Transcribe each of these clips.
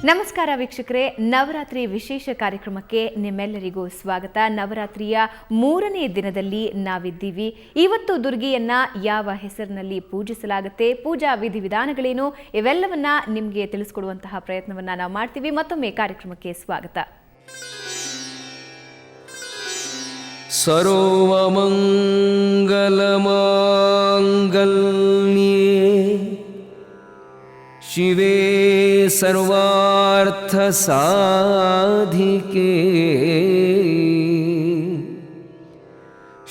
ನಮಸ್ಕಾರ ವೀಕ್ಷಕರೇ, ನವರಾತ್ರಿ ವಿಶೇಷ ಕಾರ್ಯಕ್ರಮಕ್ಕೆ ನಿಮ್ಮೆಲ್ಲರಿಗೂ ಸ್ವಾಗತ. ನವರಾತ್ರಿಯ 3ನೇ ದಿನದಲ್ಲಿ ನಾವಿದ್ದೀವಿ. ಇವತ್ತು ದುರ್ಗಿಯನ್ನ ಯಾವ ಹೆಸರಿನಲ್ಲಿ ಪೂಜಿಸಲಾಗುತ್ತೆ, ಪೂಜಾ ವಿಧಿವಿಧಾನಗಳೇನು, ಇವೆಲ್ಲವನ್ನ ನಿಮಗೆ ತಿಳಿಸ್ಕೊಡುವಂತಹ ಪ್ರಯತ್ನವನ್ನ ನಾವು ಮಾಡ್ತೀವಿ. ಮತ್ತೊಮ್ಮೆ ಕಾರ್ಯಕ್ರಮಕ್ಕೆ ಸ್ವಾಗತ. ಸರ್ವಮಂಗಲಮಾಂಗಲ್ಯೇ ಶಿವೆ ಸರ್ವಾರ್ಥ ಸಾಧಿಕೆ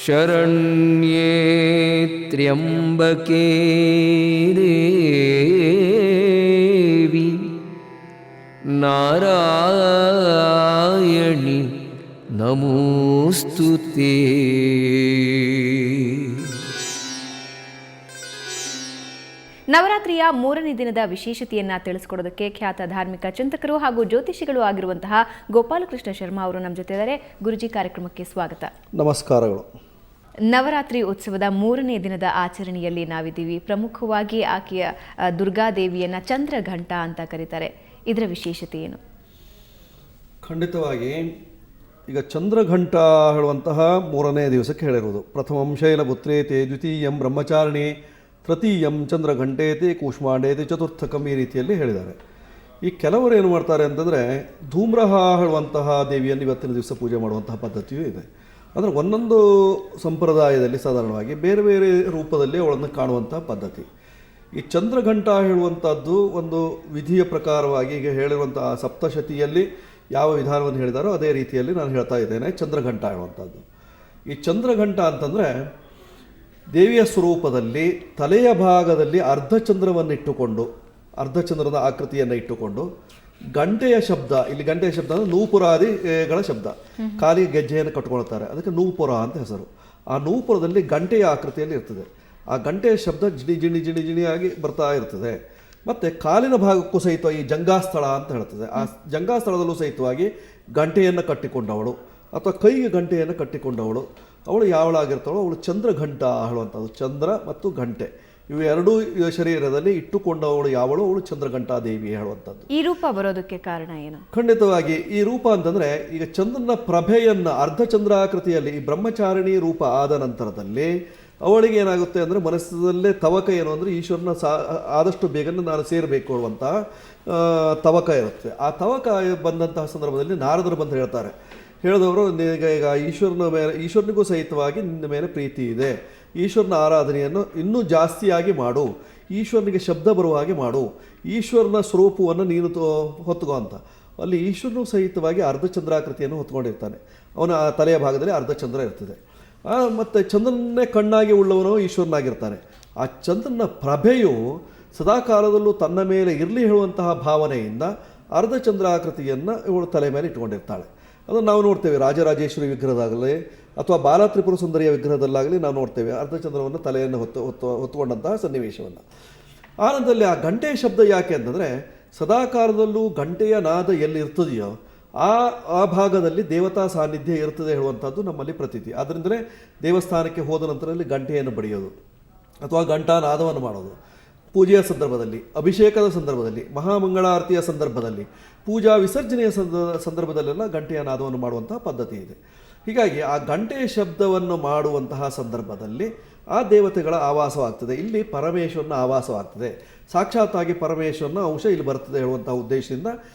ಶರಣ್ಯೇ ತ್ರ್ಯಂಬಕೆ ದೇವಿ ನಾರಾಯಣಿ ನಮೋಸ್ತುತೇ. ನವರಾತ್ರಿಯ 3ನೇ ದಿನದ ವಿಶೇಷತೆಯನ್ನ ತಿಳಿಸಿಕೊಡೋದಕ್ಕೆ ಖ್ಯಾತ ಧಾರ್ಮಿಕ ಚಿಂತಕರು ಹಾಗೂ ಜ್ಯೋತಿಷಿಗಳು ಆಗಿರುವಂತಹ ಗೋಪಾಲಕೃಷ್ಣ ಶರ್ಮಾ ಅವರು ನಮ್ಮ ಜೊತೆ ಇದ್ದಾರೆ. ಗುರುಜಿ, ಕಾರ್ಯಕ್ರಮಕ್ಕೆ ಸ್ವಾಗತ. ನಮಸ್ಕಾರಗಳು. ನವರಾತ್ರಿ ಉತ್ಸವದ 3ನೇ ದಿನದ ಆಚರಣೆಯಲ್ಲಿ ನಾವಿದ್ದೀವಿ. ಪ್ರಮುಖವಾಗಿ ಆಕೆಯ ದುರ್ಗಾದೇವಿಯನ್ನ ಚಂದ್ರಘಂಟ ಅಂತ ಕರೀತಾರೆ. ಇದರ ವಿಶೇಷತೆ ಏನು? ಖಂಡಿತವಾಗಿ ಈಗ ಚಂದ್ರಘಂಟ ಹೇಳುವಂತಹ 3ನೇ ದಿವಸಕ್ಕೆ ಹೇಳಿರುವುದು. ಪ್ರಥಮಂ ಶೈಲಪುತ್ರೇತೆ, ದ್ವಿತೀಯಂ ಬ್ರಹ್ಮಚಾರಿಣಿ, ತೃತೀಯಂ ಚಂದ್ರಘಂಟೇತಿ, ಕೂಷ್ಮಾಂಡೇತಿ, ಚತುರ್ಥಕಂ ಈ ರೀತಿಯಲ್ಲಿ ಹೇಳಿದ್ದಾರೆ. ಈ ಕೆಲವರು ಏನು ಮಾಡ್ತಾರೆ ಅಂತಂದರೆ ಧೂಮ್ರಹ ಹೇಳುವಂತಹ ದೇವಿಯನ್ನು ಇವತ್ತಿನ ದಿವಸ ಪೂಜೆ ಮಾಡುವಂತಹ ಪದ್ಧತಿಯೂ ಇದೆ. ಅಂದರೆ ಒಂದೊಂದು ಸಂಪ್ರದಾಯದಲ್ಲಿ ಸಾಧಾರಣವಾಗಿ ಬೇರೆ ಬೇರೆ ರೂಪದಲ್ಲಿ ಅವಳನ್ನು ಕಾಣುವಂತಹ ಪದ್ಧತಿ. ಈ ಚಂದ್ರಘಂಟ ಹೇಳುವಂಥದ್ದು ಒಂದು ವಿಧಿಯ ಪ್ರಕಾರವಾಗಿ ಈಗ ಹೇಳಿರುವಂತಹ ಸಪ್ತಶತಿಯಲ್ಲಿ ಯಾವ ವಿಧಾನವನ್ನು ಹೇಳಿದಾರೋ ಅದೇ ರೀತಿಯಲ್ಲಿ ನಾನು ಹೇಳ್ತಾ ಇದ್ದೇನೆ. ಚಂದ್ರಘಂಟ ಹೇಳುವಂಥದ್ದು, ಈ ಚಂದ್ರಘಂಟ ಅಂತಂದರೆ ದೇವಿಯ ಸ್ವರೂಪದಲ್ಲಿ ತಲೆಯ ಭಾಗದಲ್ಲಿ ಅರ್ಧಚಂದ್ರವನ್ನು ಅರ್ಧಚಂದ್ರದ ಆಕೃತಿಯನ್ನು ಇಟ್ಟುಕೊಂಡು ಗಂಟೆಯ ಶಬ್ದ, ಇಲ್ಲಿ ಗಂಟೆಯ ಶಬ್ದ ಅಂದರೆ ನೂಪುರಾದಿಗಳ ಶಬ್ದ, ಖಾಲಿ ಗೆಜ್ಜೆಯನ್ನು ಕಟ್ಕೊಳ್ತಾರೆ, ಅದಕ್ಕೆ ನೂಪುರ ಅಂತ ಹೆಸರು. ಆ ನೂಪುರದಲ್ಲಿ ಗಂಟೆಯ ಆಕೃತಿಯಲ್ಲಿ ಇರ್ತದೆ. ಆ ಗಂಟೆಯ ಶಬ್ದ ಜಿಣಿ ಜಿಣಿ ಜಿಣಿ ಜಿಣಿಯಾಗಿ ಬರ್ತಾ ಇರ್ತದೆ. ಮತ್ತು ಕಾಲಿನ ಭಾಗಕ್ಕೂ ಸಹಿತ ಈ ಜಂಗಾಸ್ಥಳ ಅಂತ ಹೇಳ್ತದೆ. ಆ ಜಂಗಾಸ್ಥಳದಲ್ಲೂ ಸಹಿತವಾಗಿ ಗಂಟೆಯನ್ನು ಕಟ್ಟಿಕೊಂಡವಳು ಅಥವಾ ಕೈಗೆ ಗಂಟೆಯನ್ನು ಕಟ್ಟಿಕೊಂಡವಳು ಅವಳು ಯಾವಳಾಗಿರ್ತಾಳೋ ಅವಳು ಚಂದ್ರಘಂಟ ಹೇಳುವಂಥದ್ದು. ಚಂದ್ರ ಮತ್ತು ಗಂಟೆ ಇವು ಎರಡೂ ಶರೀರದಲ್ಲಿ ಇಟ್ಟುಕೊಂಡವಳು ಯಾವಳು, ಅವಳು ಚಂದ್ರಘಂಟಾ ದೇವಿ ಹೇಳುವಂಥದ್ದು. ಈ ರೂಪ ಬರೋದಕ್ಕೆ ಕಾರಣ ಏನು? ಖಂಡಿತವಾಗಿ ಈ ರೂಪ ಅಂತಂದರೆ ಈಗ ಚಂದ್ರನ ಪ್ರಭೆಯನ್ನು ಅರ್ಧಚಂದ್ರಾಕೃತಿಯಲ್ಲಿ ಈ ಬ್ರಹ್ಮಚಾರಿಣಿ ರೂಪ ಆದ ನಂತರದಲ್ಲಿ ಅವಳಿಗೆ ಏನಾಗುತ್ತೆ ಅಂದರೆ ಮನಸ್ಸಲ್ಲೇ ತವಕ ಏನು ಅಂದರೆ ಈಶ್ವರನ ಆದಷ್ಟು ಬೇಗನೆ ನಾನು ಸೇರಬೇಕು ಅನ್ನುವಂತಹ ತವಕ ಇರುತ್ತೆ. ಆ ತವಕ ಬಂದಂತಹ ಸಂದರ್ಭದಲ್ಲಿ ನಾರದರು ಬಂದು ಹೇಳಿದವರು ಈಗ ಈಶ್ವರನಿಗೂ ಸಹಿತವಾಗಿ ನಿನ್ನ ಮೇಲೆ ಪ್ರೀತಿ ಇದೆ, ಈಶ್ವರನ ಆರಾಧನೆಯನ್ನು ಇನ್ನೂ ಜಾಸ್ತಿಯಾಗಿ ಮಾಡು, ಈಶ್ವರನಿಗೆ ಶಬ್ದ ಬರುವ ಹಾಗೆ ಮಾಡು, ಈಶ್ವರನ ಸ್ವರೂಪವನ್ನು ನೀನು ಹೊತ್ತುಕೋ ಅಂತ. ಅಲ್ಲಿ ಈಶ್ವರನು ಸಹಿತವಾಗಿ ಅರ್ಧಚಂದ್ರಾಕೃತಿಯನ್ನು ಹೊತ್ಕೊಂಡಿರ್ತಾನೆ. ಅವನ ತಲೆಯ ಭಾಗದಲ್ಲಿ ಅರ್ಧಚಂದ್ರ ಇರ್ತದೆ. ಮತ್ತು ಚಂದ್ರನ್ನೇ ಕಣ್ಣಾಗಿ ಉಳ್ಳವನು ಈಶ್ವರನಾಗಿರ್ತಾನೆ. ಆ ಚಂದ್ರನ ಪ್ರಭೆಯು ಸದಾಕಾಲದಲ್ಲೂ ತನ್ನ ಮೇಲೆ ಇರಲಿ ಹೇಳುವಂತಹ ಭಾವನೆಯಿಂದ ಅರ್ಧಚಂದ್ರಾಕೃತಿಯನ್ನು ಇವಳು ತಲೆ ಮೇಲೆ ಇಟ್ಕೊಂಡಿರ್ತಾಳೆ. ಅದನ್ನು ನಾವು ನೋಡ್ತೇವೆ ರಾಜರಾಜೇಶ್ವರಿ ವಿಗ್ರಹದಾಗಲಿ ಅಥವಾ ಬಾಲತ್ರಿಪುರ ಸುಂದರಿಯ ವಿಗ್ರಹದಲ್ಲಾಗಲಿ ನಾವು ನೋಡ್ತೇವೆ ಅರ್ಧಚಂದ್ರವನ್ನು ತಲೆಯನ್ನು ಹೊತ್ತುಕೊಂಡಂತಹ ಸನ್ನಿವೇಶವನ್ನು. ಆನಂದರಲ್ಲಿ ಆ ಗಂಟೆಯ ಶಬ್ದ ಯಾಕೆ ಅಂತಂದರೆ ಸದಾಕಾಲದಲ್ಲೂ ಗಂಟೆಯ ನಾದ ಎಲ್ಲಿ ಇರ್ತದೆಯೋ ಆ ಭಾಗದಲ್ಲಿ ದೇವತಾ ಸಾನ್ನಿಧ್ಯ ಇರ್ತದೆ ಹೇಳುವಂಥದ್ದು ನಮ್ಮಲ್ಲಿ ಪ್ರತೀತಿ. ಆದ್ದರಿಂದಲೇ ದೇವಸ್ಥಾನಕ್ಕೆ ಹೋದ ನಂತರದಲ್ಲಿ ಗಂಟೆಯನ್ನು ಬಡಿಯೋದು ಅಥವಾ ಘಂಟಾನಾದವನ್ನು ಮಾಡೋದು, ಪೂಜೆಯ ಸಂದರ್ಭದಲ್ಲಿ, ಅಭಿಷೇಕದ ಸಂದರ್ಭದಲ್ಲಿ, ಮಹಾಮಂಗಳಾರತಿಯ ಸಂದರ್ಭದಲ್ಲಿ, ಪೂಜಾ ವಿಸರ್ಜನೆಯ ಸಂದರ್ಭದಲ್ಲೆಲ್ಲ ಗಂಟೆಯ ನಾದವನ್ನು ಮಾಡುವಂತಹ ಪದ್ಧತಿ ಇದೆ. ಹೀಗಾಗಿ ಆ ಗಂಟೆಯ ಶಬ್ದವನ್ನು ಮಾಡುವಂತಹ ಸಂದರ್ಭದಲ್ಲಿ ಆ ದೇವತೆಗಳ ಆವಾಸವಾಗ್ತದೆ. ಇಲ್ಲಿ ಪರಮೇಶ್ವರನ ಆವಾಸವಾಗ್ತದೆ. ಸಾಕ್ಷಾತ್ತಾಗಿ ಪರಮೇಶ್ವರನ ಅಂಶ ಇಲ್ಲಿ ಬರ್ತದೆ ಹೇಳುವಂಥ ಉದ್ದೇಶದಿಂದ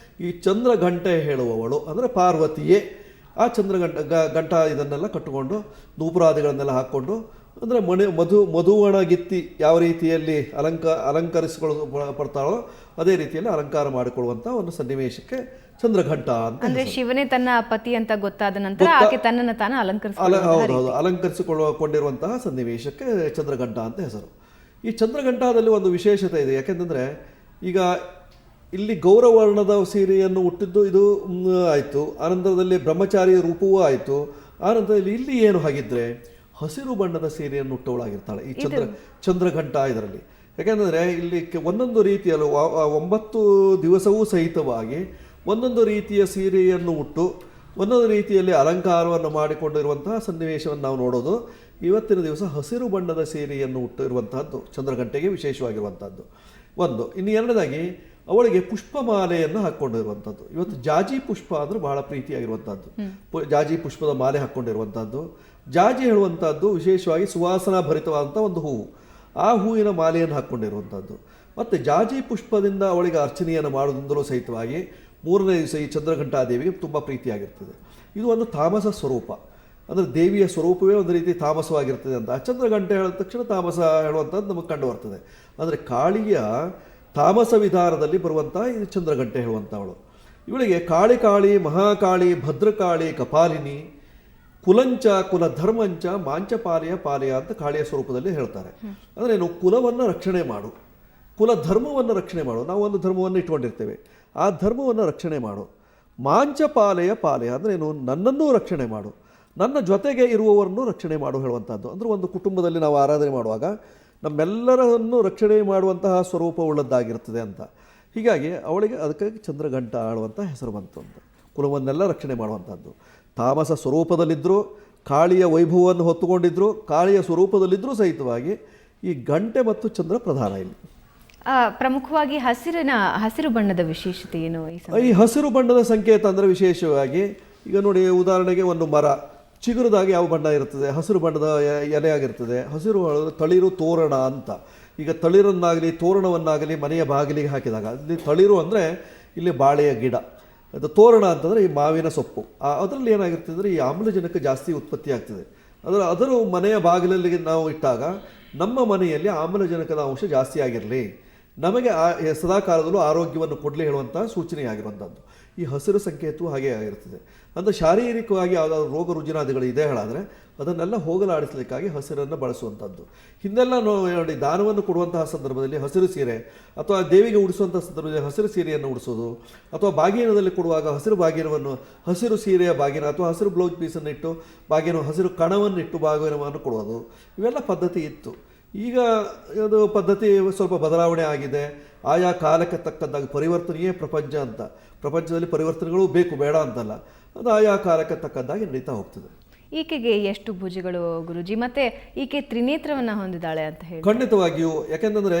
ಈ ಚಂದ್ರಘಂಟೆ ಹೇಳುವವಳು ಅಂದರೆ ಪಾರ್ವತಿಯೇ ಆ ಚಂದ್ರಘಂಟ ಇದನ್ನೆಲ್ಲ ಕಟ್ಟಿಕೊಂಡು ನೂಪುರಾದಿಗಳನ್ನೆಲ್ಲ ಹಾಕ್ಕೊಂಡು ಅಂದರೆ ಮಧುವಣಗಿತ್ತಿ ಯಾವ ರೀತಿಯಲ್ಲಿ ಪಡ್ತಾಳೋ ಅದೇ ರೀತಿಯಲ್ಲಿ ಅಲಂಕಾರ ಮಾಡಿಕೊಳ್ಳುವಂಥ ಒಂದು ಸನ್ನಿವೇಶಕ್ಕೆ ಚಂದ್ರಘಂಟ ಅಂತ. ಅಂದ್ರೆ ಶಿವನೇ ತನ್ನ ಪತಿ ಅಂತ ಗೊತ್ತಾದ ನಂತರ ಆಕೆ ತನ್ನನ್ನು ತಾನು ಅಲಂಕರಿಸಿಕೊಂಡಿರುವಂತಹ ಸನ್ನಿವೇಶಕ್ಕೆ ಚಂದ್ರಘಂಟ ಅಂತ ಹೆಸರು. ಈ ಚಂದ್ರಘಂಟಾದಲ್ಲಿ ಒಂದು ವಿಶೇಷತೆ ಇದೆ. ಯಾಕೆಂತಂದರೆ ಈಗ ಇಲ್ಲಿ ಗೌರವರ್ಣದ ಸೀರೆಯನ್ನು ಹುಟ್ಟಿದ್ದು ಇದು ಆಯಿತು, ಆನಂತರದಲ್ಲಿ ಬ್ರಹ್ಮಚಾರಿ ರೂಪವೂ ಆಯಿತು. ಆನಂತರದಲ್ಲಿ ಇಲ್ಲಿ ಏನು ಹಾಗಿದ್ರೆ ಹಸಿರು ಬಣ್ಣದ ಸೀರೆಯನ್ನು ಹುಟ್ಟವಳಾಗಿರ್ತಾಳೆ ಈ ಚಂದ್ರಘಂಟ ಇದರಲ್ಲಿ. ಯಾಕೆಂದರೆ ಇಲ್ಲಿ ಒಂದೊಂದು ರೀತಿಯಲ್ಲೂ 9 ದಿವಸವೂ ಸಹಿತವಾಗಿ ಒಂದೊಂದು ರೀತಿಯ ಸೀರೆಯನ್ನು ಉಟ್ಟು ಒಂದೊಂದು ರೀತಿಯಲ್ಲಿ ಅಲಂಕಾರವನ್ನು ಮಾಡಿಕೊಂಡಿರುವಂತಹ ಸನ್ನಿವೇಶವನ್ನು ನಾವು ನೋಡೋದು. ಇವತ್ತಿನ ದಿವಸ ಹಸಿರು ಬಣ್ಣದ ಸೀರೆಯನ್ನು ಉಟ್ಟಿರುವಂತಹದ್ದು ಚಂದ್ರಘಂಟೆಗೆ ವಿಶೇಷವಾಗಿರುವಂಥದ್ದು ಒಂದು. ಇನ್ನು ಎರಡನೇದಾಗಿ ಅವಳಿಗೆ ಪುಷ್ಪಮಾಲೆಯನ್ನು ಹಾಕ್ಕೊಂಡಿರುವಂಥದ್ದು. ಇವತ್ತು ಜಾಜಿ ಪುಷ್ಪ ಅಂದರೆ ಬಹಳ ಪ್ರೀತಿಯಾಗಿರುವಂಥದ್ದು. ಜಾಜಿ ಪುಷ್ಪದ ಮಾಲೆ ಹಾಕ್ಕೊಂಡಿರುವಂಥದ್ದು. ಜಾಜಿ ಹೇಳುವಂಥದ್ದು ವಿಶೇಷವಾಗಿ ಸುವಾಸನಾ ಭರಿತವಾದಂಥ ಒಂದು ಹೂವು. ಆ ಹೂವಿನ ಮಾಲೆಯನ್ನು ಹಾಕ್ಕೊಂಡಿರುವಂಥದ್ದು. ಮತ್ತು ಜಾಜಿ ಪುಷ್ಪದಿಂದ ಅವಳಿಗೆ ಅರ್ಚನೆಯನ್ನು ಮಾಡೋದ್ರಿಂದಲೂ ಸಹಿತವಾಗಿ 3ನೇ ದಿವಸ ಈ ಚಂದ್ರಘಂಟಾದೇವಿಗೆ ತುಂಬ ಪ್ರೀತಿಯಾಗಿರ್ತದೆ. ಇದು ಒಂದು ತಾಮಸ ಸ್ವರೂಪ, ಅಂದರೆ ದೇವಿಯ ಸ್ವರೂಪವೇ ಒಂದು ರೀತಿ ತಾಮಸವಾಗಿರ್ತದೆ ಅಂತ. ಚಂದ್ರಘಂಟೆ ಹೇಳಿದ ತಕ್ಷಣ ತಾಮಸ ಹೇಳುವಂಥದ್ದು ನಮಗೆ ಕಂಡು ಬರ್ತದೆ. ಅಂದರೆ ಕಾಳಿಯ ತಾಮಸ ವಿಧಾನದಲ್ಲಿ ಬರುವಂಥ ಇದು ಚಂದ್ರಘಂಟೆ ಹೇಳುವಂಥವಳು. ಇವಳಿಗೆ ಕಾಳಿ ಮಹಾಕಾಳಿ ಭದ್ರಕಾಳಿ ಕಪಾಲಿನಿ ಕುಲಂಚ ಕುಲಧರ್ಮಂಚ ಮಾಂಚಪಾಲಯ ಪಾಲಯ ಅಂತ ಕಾಳಿಯ ಸ್ವರೂಪದಲ್ಲಿ ಹೇಳ್ತಾರೆ. ಅಂದರೆ ಏನು, ಕುಲವನ್ನು ರಕ್ಷಣೆ ಮಾಡು, ಕುಲ ಧರ್ಮವನ್ನು ರಕ್ಷಣೆ ಮಾಡು. ನಾವು ಒಂದು ಧರ್ಮವನ್ನು ಇಟ್ಕೊಂಡಿರ್ತೇವೆ, ಆ ಧರ್ಮವನ್ನು ರಕ್ಷಣೆ ಮಾಡು. ಮಾಂಚಪಾಲಯ ಪಾಲಯ ಅಂದರೆ ಏನು, ನನ್ನನ್ನೂ ರಕ್ಷಣೆ ಮಾಡು, ನನ್ನ ಜೊತೆಗೆ ಇರುವವರನ್ನು ರಕ್ಷಣೆ ಮಾಡು ಹೇಳುವಂಥದ್ದು. ಅಂದರೆ ಒಂದು ಕುಟುಂಬದಲ್ಲಿ ನಾವು ಆರಾಧನೆ ಮಾಡುವಾಗ ನಮ್ಮೆಲ್ಲರನ್ನು ರಕ್ಷಣೆ ಮಾಡುವಂತಹ ಸ್ವರೂಪವುಳ್ಳದ್ದಾಗಿರ್ತದೆ ಅಂತ. ಹೀಗಾಗಿ ಅವಳಿಗೆ ಅದಕ್ಕಾಗಿ ಚಂದ್ರಘಂಟ ಆಳುವಂಥ ಹೆಸರು ಬಂತು ಅಂತ. ಕುಲವನ್ನೆಲ್ಲ ರಕ್ಷಣೆ ಮಾಡುವಂಥದ್ದು. ತಾಮಸ ಸ್ವರೂಪದಲ್ಲಿದ್ದರೂ, ಕಾಳಿಯ ವೈಭವವನ್ನು ಹೊತ್ತುಕೊಂಡಿದ್ದರು, ಕಾಳಿಯ ಸ್ವರೂಪದಲ್ಲಿದ್ದರೂ ಸಹಿತವಾಗಿ ಈ ಗಂಟೆ ಮತ್ತು ಚಂದ್ರ ಪ್ರಧಾನ ಇಲ್ಲಿ. ಪ್ರಮುಖವಾಗಿ ಹಸಿರು ಬಣ್ಣದ ವಿಶೇಷತೆ ಏನು? ಈ ಹಸಿರು ಬಣ್ಣದ ಸಂಕೇತ ಅಂದರೆ ವಿಶೇಷವಾಗಿ ಈಗ ನೋಡಿ, ಉದಾಹರಣೆಗೆ ಒಂದು ಮರ ಚಿಗುರದಾಗಿ ಯಾವ ಬಣ್ಣ ಇರ್ತದೆ? ಹಸಿರು ಬಣ್ಣದ ಎಲೆಯಾಗಿರ್ತದೆ. ಹಸಿರು ತಳಿರು ತೋರಣ ಅಂತ. ಈಗ ತಳಿರನ್ನಾಗಲಿ ತೋರಣವನ್ನಾಗಲಿ ಮನೆಯ ಬಾಗಿಲಿಗೆ ಹಾಕಿದಾಗ ಅಲ್ಲಿ ತಳಿರು ಅಂದರೆ ಇಲ್ಲಿ ಬಾಳೆಯ ಗಿಡ, ಅದು ತೋರಣ ಅಂತಂದರೆ ಈ ಮಾವಿನ ಸೊಪ್ಪು. ಅದರಲ್ಲಿ ಏನಾಗಿರ್ತದೆ ಅಂದರೆ ಈ ಆಮ್ಲಜನಕ ಜಾಸ್ತಿ ಉತ್ಪತ್ತಿ ಆಗ್ತದೆ. ಅದರ ಮನೆಯ ಬಾಗಿಲಲ್ಲಿ ನಾವು ಇಟ್ಟಾಗ ನಮ್ಮ ಮನೆಯಲ್ಲಿ ಆಮ್ಲಜನಕದ ಅಂಶ ಜಾಸ್ತಿ ಆಗಿರಲಿ, ನಮಗೆ ಸದಾಕಾಲದಲ್ಲೂ ಆರೋಗ್ಯವನ್ನು ಕೊಡಲಿ ಹೇಳುವಂಥ ಸೂಚನೆಯಾಗಿರುವಂಥದ್ದು. ಈ ಹಸಿರು ಸಂಕೇತವು ಹಾಗೆ ಆಗಿರ್ತದೆ. ಅಂದರೆ ಶಾರೀರಿಕವಾಗಿ ಯಾವುದಾದ್ರು ರೋಗ ರುಜಿನಾದಿಗಳು ಇದೆ ಹೇಳಾದರೆ ಅದನ್ನೆಲ್ಲ ಹೋಗಲಾಡಿಸಲಿಕ್ಕಾಗಿ ಹಸಿರನ್ನು ಬಳಸುವಂಥದ್ದು. ಹಿಂದೆಲ್ಲ ನೋಡಿ, ದಾನವನ್ನು ಕೊಡುವಂತಹ ಸಂದರ್ಭದಲ್ಲಿ ಹಸಿರು ಸೀರೆ ಅಥವಾ ದೇವಿಗೆ ಉಡಿಸುವಂಥ ಸಂದರ್ಭದಲ್ಲಿ ಹಸಿರು ಸೀರೆಯನ್ನು ಉಡಿಸೋದು, ಅಥವಾ ಬಾಗಿನದಲ್ಲಿ ಕೊಡುವಾಗ ಹಸಿರು ಬಾಗಿನವನ್ನು, ಹಸಿರು ಸೀರೆಯ ಬಾಗಿನ ಅಥವಾ ಹಸಿರು ಬ್ಲೌಸ್ ಪೀಸನ್ನು ಇಟ್ಟು ಬಾಗಿನ, ಹಸಿರು ಕಣವನ್ನು ಇಟ್ಟು ಬಾಗಿನವನ್ನು ಕೊಡೋದು, ಇವೆಲ್ಲ ಪದ್ಧತಿ ಇತ್ತು. ಈಗ ಅದು ಪದ್ಧತಿ ಸ್ವಲ್ಪ ಬದಲಾವಣೆ ಆಗಿದೆ. ಆಯಾ ಕಾಲಕ್ಕೆ ತಕ್ಕದ್ದಾಗಿ ಪರಿವರ್ತನೆಯೇ ಪ್ರಪಂಚ ಅಂತ. ಪ್ರಪಂಚದಲ್ಲಿ ಪರಿವರ್ತನೆಗಳು ಬೇಕು, ಬೇಡ ಅಂತಲ್ಲ, ಅದು ಆಯಾ ಕಾಲಕ್ಕೆ ತಕ್ಕದ್ದಾಗಿ ನಡೀತಾ ಹೋಗ್ತದೆ. ಈಕೆಗೆ ಎಷ್ಟು ಭುಜಗಳು ಗುರುಜಿ? ಮತ್ತೆ ಈಕೆ ತ್ರಿನೇತ್ರವನ್ನು ಹೊಂದಿದ್ದಾಳೆ ಅಂತ ಹೇಳಿ? ಖಂಡಿತವಾಗಿಯೂ. ಯಾಕೆಂದರೆ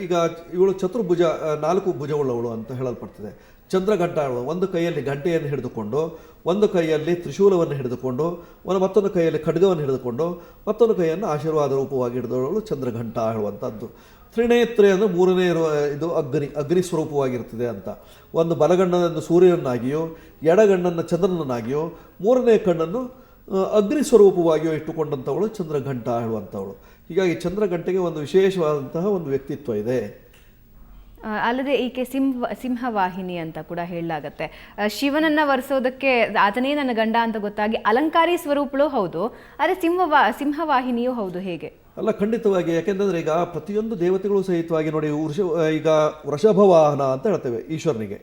ಈಗ ಇವಳು ಚತುರ್ಭುಜ, 4 ಭುಜವುಳ್ಳವಳು ಅಂತ ಹೇಳಲ್ಪಡ್ತದೆ. ಚಂದ್ರಘಂಟ ಒಂದು ಕೈಯಲ್ಲಿ ಗಂಟೆಯನ್ನು ಹಿಡಿದುಕೊಂಡು, ಒಂದು ಕೈಯಲ್ಲಿ ತ್ರಿಶೂಲವನ್ನು ಹಿಡಿದುಕೊಂಡು, ಮತ್ತೊಂದು ಕೈಯಲ್ಲಿ ಖಡ್ಗವನ್ನು ಹಿಡಿದುಕೊಂಡು, ಮತ್ತೊಂದು ಕೈಯನ್ನು ಆಶೀರ್ವಾದ ರೂಪವಾಗಿ ಹಿಡಿದವಳು ಚಂದ್ರಘಂಟ ಹೇಳುವಂಥದ್ದು. ತ್ರಿನೇತ್ರೆ ಅಂದರೆ 3ನೇ ಇದು ಅಗ್ನಿ ಸ್ವರೂಪವಾಗಿರ್ತದೆ ಅಂತ. ಒಂದು ಬಲಗಣ್ಣನ್ನು ಸೂರ್ಯನನ್ನಾಗಿಯೋ, ಎಡಗಣ್ಣನ್ನು ಚಂದ್ರನನ್ನಾಗಿಯೋ, 3ನೇ ಕಣ್ಣನ್ನು ಅಗ್ನಿ ಸ್ವರೂಪವಾಗಿಯೋ ಇಟ್ಟುಕೊಂಡಂಥವಳು ಚಂದ್ರಘಂಟ ಹೇಳುವಂಥವಳು. ಹೀಗಾಗಿ ಚಂದ್ರಘಂಟೆಗೆ ಒಂದು ವಿಶೇಷವಾದಂತಹ ಒಂದು ವ್ಯಕ್ತಿತ್ವ ಇದೆ. ಅಲ್ಲದೆ ಈಕೆ ಸಿಂಹವಾಹಿನಿ ಅಂತ ಕೂಡ ಹೇಳಲಾಗತ್ತೆ. ಶಿವನನ್ನ ವರಿಸೋದಕ್ಕೆ ಆತನೇ ನನ್ನ ಗಂಡ ಅಂತ ಗೊತ್ತಾಗಿ ಅಲಂಕಾರಿ ಸ್ವರೂಪಳು ಹೌದು, ಆದರೆ ಸಿಂಹವಾಹಿನಿಯೂ ಹೌದು. ಹೇಗೆ? ಅಲ್ಲ, ಖಂಡಿತವಾಗಿ. ಯಾಕೆಂದರೆ ಈಗ ಪ್ರತಿಯೊಂದು ದೇವತೆಗಳು ಸಹಿತವಾಗಿ ನೋಡಿ, ಈಗ ವೃಷಭ ವಾಹನ ಅಂತ ಹೇಳ್ತೇವೆ ಈಶ್ವರನಿಗೆ,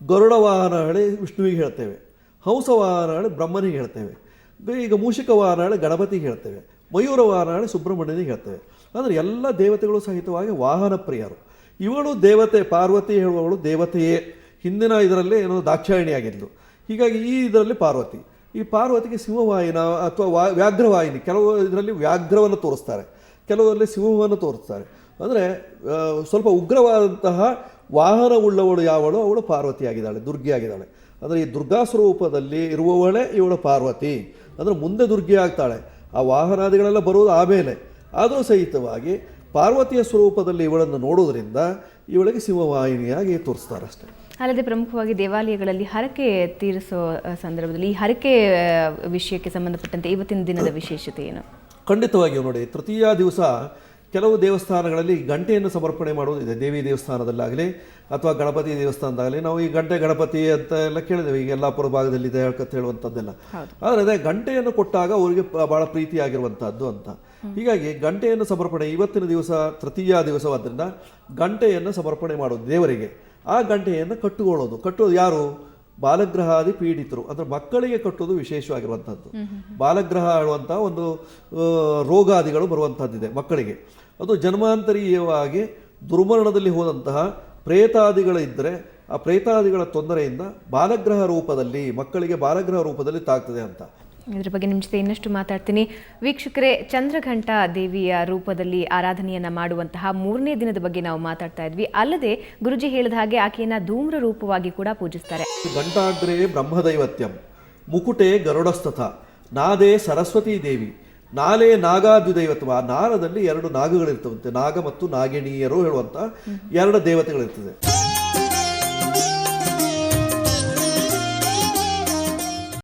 ಗರುಡ ವಾಹನ ಹೇಳಿ ವಿಷ್ಣುವಿಗೆ ಹೇಳ್ತೇವೆ, ಹಂಸ ವಾಹನ ಹೇಳಿ ಬ್ರಹ್ಮನಿಗೆ ಹೇಳ್ತೇವೆ, ಈಗ ಮೂಷಿಕ ವಾಹನ ಹೇಳಿ ಗಣಪತಿಗೆ ಹೇಳ್ತೇವೆ, ಮಯೂರ ವಾಹನ ಹೇಳಿ ಸುಬ್ರಹ್ಮಣ್ಯನಿಗೆ ಹೇಳ್ತೇವೆ. ಅಂದರೆ ಎಲ್ಲ ದೇವತೆಗಳು ಸಹಿತವಾಗಿ ವಾಹನ ಪ್ರಿಯರು. ಇವಳು ದೇವತೆ, ಪಾರ್ವತಿ ಹೇಳುವವಳು ದೇವತೆಯೇ. ಹಿಂದಿನ ಇದರಲ್ಲಿ ಏನೋ ದಾಕ್ಷಾಯಿಣಿ ಆಗಿದ್ಲು. ಹೀಗಾಗಿ ಈ ಇದರಲ್ಲಿ ಪಾರ್ವತಿ. ಈ ಪಾರ್ವತಿಗೆ ಸಿಂಹವಾಹಿನ ಅಥವಾ ವ್ಯಾಘ್ರವಾಹಿನಿ, ಕೆಲವು ಇದರಲ್ಲಿ ವ್ಯಾಘ್ರವನ್ನು ತೋರಿಸ್ತಾರೆ, ಕೆಲವರಲ್ಲಿ ಸಿಂಹವನ್ನು ತೋರಿಸ್ತಾರೆ. ಅಂದರೆ ಸ್ವಲ್ಪ ಉಗ್ರವಾದಂತಹ ವಾಹನ ಉಳ್ಳವಳು ಯಾವಳು? ಅವಳು ಪಾರ್ವತಿಯಾಗಿದ್ದಾಳೆ, ದುರ್ಗಿಯಾಗಿದ್ದಾಳೆ. ಅಂದರೆ ಈ ದುರ್ಗಾ ಸ್ವರೂಪದಲ್ಲಿ ಇರುವವಳೇ ಇವಳು ಪಾರ್ವತಿ. ಅಂದರೆ ಮುಂದೆ ದುರ್ಗಿ ಆಗ್ತಾಳೆ, ಆ ವಾಹನಾದಿಗಳೆಲ್ಲ ಬರುವುದು ಆಮೇಲೆ. ಆದರೂ ಸಹಿತವಾಗಿ ಪಾರ್ವತಿಯ ಸ್ವರೂಪದಲ್ಲಿ ಇವಳನ್ನು ನೋಡೋದ್ರಿಂದ ಇವಳಿಗೆ ಸಿಂಹವಾಹಿನಿಯಾಗಿ ತೋರಿಸ್ತಾರೆ ಅಷ್ಟೇ. ಅಲ್ಲದೆ ಪ್ರಮುಖವಾಗಿ ದೇವಾಲಯಗಳಲ್ಲಿ ಹರಕೆ ತೀರಿಸೋ ಸಂದರ್ಭದಲ್ಲಿ ಈ ಹರಕೆ ವಿಷಯಕ್ಕೆ ಸಂಬಂಧಪಟ್ಟಂತೆ ಇವತ್ತಿನ ದಿನದ ವಿಶೇಷತೆ ಏನು? ಖಂಡಿತವಾಗಿಯೂ ನೋಡಿ, ತೃತೀಯ ದಿವಸ ಕೆಲವು ದೇವಸ್ಥಾನಗಳಲ್ಲಿ ಗಂಟೆಯನ್ನು ಸಮರ್ಪಣೆ ಮಾಡೋದಿದೆ. ದೇವಿ ದೇವಸ್ಥಾನದಲ್ಲಾಗಲಿ ಅಥವಾ ಗಣಪತಿ ದೇವಸ್ಥಾನದಾಗಲಿ ನಾವು ಈ ಗಣಪತಿ ಅಂತ ಎಲ್ಲ ಕೇಳಿದ್ದೇವೆ. ಈಗ ಯಲ್ಲಾಪುರ ಭಾಗದಲ್ಲಿದೆ ಹೇಳ್ಕತ್ ಹೇಳುವಂಥದ್ದೆಲ್ಲ. ಆದರೆ ಅದೇ ಗಂಟೆಯನ್ನು ಕೊಟ್ಟಾಗ ಅವರಿಗೆ ಭಾಳ ಪ್ರೀತಿಯಾಗಿರುವಂಥದ್ದು ಅಂತ. ಹೀಗಾಗಿ ಗಂಟೆಯನ್ನು ಸಮರ್ಪಣೆ ಇವತ್ತಿನ ದಿವಸ ತೃತೀಯ ದಿವಸವಾದ್ದರಿಂದ ಗಂಟೆಯನ್ನು ಸಮರ್ಪಣೆ ಮಾಡೋದು ದೇವರಿಗೆ. ಆ ಗಂಟೆಯನ್ನು ಕಟ್ಟುವುದು ಯಾರು? ಬಾಲಗ್ರಹಾದಿ ಪೀಡಿತರು, ಅಂದರೆ ಮಕ್ಕಳಿಗೆ ಕಟ್ಟೋದು ವಿಶೇಷವಾಗಿರುವಂಥದ್ದು. ಬಾಲಗ್ರಹ ಹೇಳುವಂಥ ಒಂದು ರೋಗಾದಿಗಳು ಬರುವಂಥದ್ದಿದೆ ಮಕ್ಕಳಿಗೆ. ಅದು ಜನ್ಮಾಂತರೀಯವಾಗಿ ದುರ್ಮರಣದಲ್ಲಿ ಹೋದಂತಹ ಪ್ರೇತಾದಿಗಳಿದ್ದರೆ ಆ ಪ್ರೇತಾದಿಗಳ ತೊಂದರೆಯಿಂದ ಬಾಲಗ್ರಹ ರೂಪದಲ್ಲಿ ಮಕ್ಕಳಿಗೆ ಬಾಲಗ್ರಹ ರೂಪದಲ್ಲಿ ತಾಗ್ತದೆ ಅಂತ. ಇದ್ರ ಬಗ್ಗೆ ನಿಮ್ಮ ಜೊತೆ ಇನ್ನಷ್ಟು ಮಾತಾಡ್ತೀನಿ. ವೀಕ್ಷಕರೇ, ಚಂದ್ರಘಂಟಾ ದೇವಿಯ ರೂಪದಲ್ಲಿ ಆರಾಧನೆಯನ್ನ ಮಾಡುವಂತಹ 3ನೇ ದಿನದ ಬಗ್ಗೆ ನಾವು ಮಾತಾಡ್ತಾ ಇದ್ವಿ. ಅಲ್ಲದೆ ಗುರುಜಿ ಹೇಳಿದ ಹಾಗೆ ಆಕೆಯನ್ನ ಧೂಮ್ರ ರೂಪವಾಗಿ ಕೂಡ ಪೂಜಿಸ್ತಾರೆ. ಘಂಟಾಗ್ರೇ ಬ್ರಹ್ಮದೈವತ್ಯಂ, ಮುಕುಟೆ ಗರುಡಸ್ತಥ, ನಾದೇ ಸರಸ್ವತಿ ದೇವಿ, ನಾಲೆ ನಾಗಾದ್ವಿದೈವತ್ವ. ಆ ನಾರದಲ್ಲಿ 2 ನಾಗಗಳಿರ್ತವಂತೆ, ನಾಗ ಮತ್ತು ನಾಗಿಣಿಯರು ಹೇಳುವಂತ 2 ದೇವತೆಗಳಿರ್ತದೆ.